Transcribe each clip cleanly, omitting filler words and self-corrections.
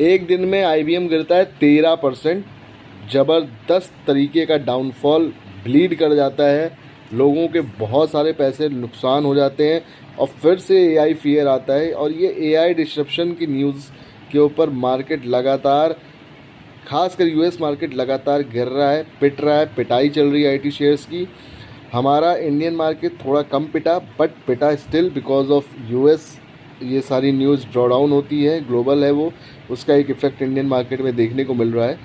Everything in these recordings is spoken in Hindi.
एक दिन में IBM गिरता है 13%। ज़बरदस्त तरीके का डाउनफॉल, ब्लीड कर जाता है, लोगों के बहुत सारे पैसे नुकसान हो जाते हैं और फिर से AI फियर आता है। और ये AI डिस्रप्शन की न्यूज़ के ऊपर मार्केट लगातार, खासकर US मार्केट लगातार गिर रहा है, पिट रहा है, पिटाई चल रही है IT शेयर्स की। हमारा इंडियन मार्केट थोड़ा कम पिटा, बट पिटा स्टिल बिकॉज ऑफ US। ये सारी न्यूज़ ड्रॉ डाउन होती है, ग्लोबल है वो, उसका एक इफ़ेक्ट इंडियन मार्केट में देखने को मिल रहा है।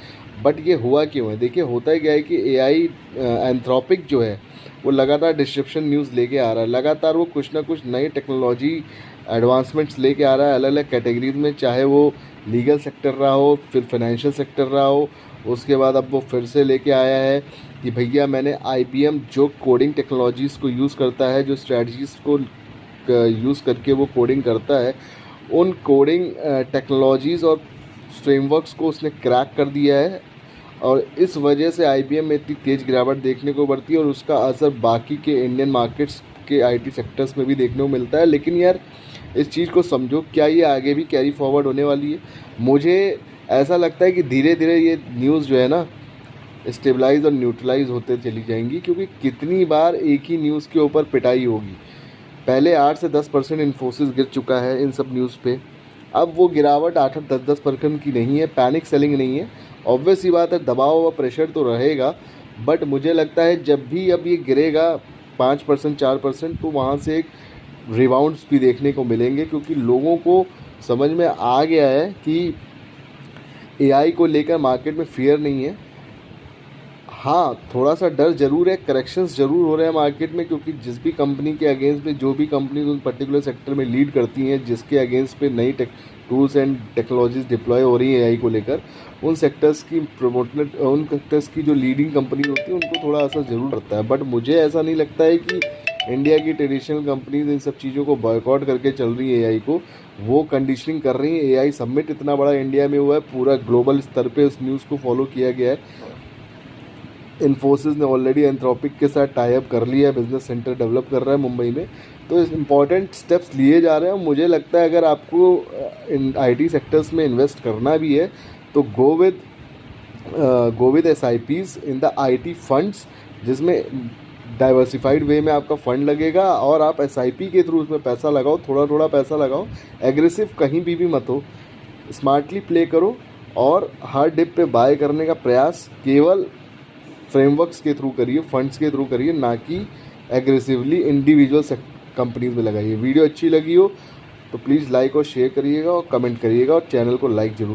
बट ये हुआ क्यों है? देखिए, होता है क्या है कि AI एंथ्रोपिक जो है वो लगातार डिस्क्रिप्शन न्यूज़ लेके आ रहा है, लगातार वो कुछ ना कुछ नई टेक्नोलॉजी एडवांसमेंट्स लेके आ रहा है अलग अलग कैटेगरीज में, चाहे वो लीगल सेक्टर रहा हो, फिर फाइनेंशियल सेक्टर रहा हो। उसके बाद अब वो फिर से लेके आया है कि भैया मैंने IBM जो कोडिंग टेक्नोलॉजीज़ को यूज़ करता है, जो स्ट्रैटजीज़ को यूज़ करके वो कोडिंग करता है, उन कोडिंग टेक्नोलॉजीज़ और फ्रेमवर्क्स को उसने क्रैक कर दिया है। और इस वजह से IBM में इतनी तेज़ गिरावट देखने को बढ़ती है और उसका असर बाकी के इंडियन मार्केट्स के IT सेक्टर्स में भी देखने को मिलता है। लेकिन यार, इस चीज़ को समझो, क्या ये आगे भी कैरी फॉरवर्ड होने वाली है? मुझे ऐसा लगता है कि धीरे धीरे ये न्यूज़ जो है ना, स्टेबलाइज और न्यूट्रलाइज होते चली जाएंगी, क्योंकि कितनी बार एक ही न्यूज़ के ऊपर पिटाई होगी। पहले 8 से 10% इन्फोसिस गिर चुका है इन सब न्यूज़ पे। अब वो गिरावट 8-10% की नहीं है, पैनिक सेलिंग नहीं है। ऑब्वियस सी बात है, दबाव व प्रेशर तो रहेगा, बट मुझे लगता है जब भी अब ये गिरेगा 5% 4%, तो वहाँ से एक रिबाउंड्स भी देखने को मिलेंगे, क्योंकि लोगों को समझ में आ गया है कि AI को लेकर मार्केट में फियर नहीं है। हाँ, थोड़ा सा डर ज़रूर है, करेक्शंस ज़रूर हो रहे हैं मार्केट में, क्योंकि जिस भी कंपनी के अगेंस्ट में, जो भी कंपनी उस पर्टिकुलर सेक्टर में लीड करती हैं, जिसके अगेंस्ट पे नई टूल्स एंड टेक्नोलॉजीज़ डिप्लॉय हो रही हैं AI को लेकर, उन सेक्टर्स की उन सेक्टर्स की जो लीडिंग कंपनी होती है उनको थोड़ा असर ज़रूर पड़ता है। बट मुझे ऐसा नहीं लगता है कि इंडिया की ट्रेडिशनल कंपनीज इन सब चीज़ों को बॉयकॉट करके चल रही है AI को, वो कंडीशनिंग कर रही है। AI समिट इतना बड़ा इंडिया में हुआ है, पूरा ग्लोबल स्तर पे उस न्यूज़ को फॉलो किया गया है। इन्फोसिस ने ऑलरेडी एंथ्रोपिक के साथ टाई अप कर लिया है, बिजनेस सेंटर डेवलप कर रहा है मुंबई में। तो इंपॉर्टेंट स्टेप्स लिए जा रहे हैं। मुझे लगता है अगर आपको इन IT सेक्टर्स में इन्वेस्ट करना भी है तो go with SIPs in the IT funds, जिसमें डाइवर्सिफाइड वे में आपका फंड लगेगा और आप SIP के थ्रू उसमें पैसा लगाओ, थोड़ा थोड़ा पैसा लगाओ, एग्रेसिव कहीं भी मत हो, स्मार्टली प्ले करो और हर डिप पे बाय करने का प्रयास केवल फ्रेमवर्क्स के थ्रू करिए, फंड्स के थ्रू करिए, ना कि एग्रेसिवली इंडिविजुअल कंपनीज में लगाइए। वीडियो अच्छी लगी हो तो प्लीज़ लाइक और शेयर करिएगा और कमेंट करिएगा और चैनल को लाइक जरूर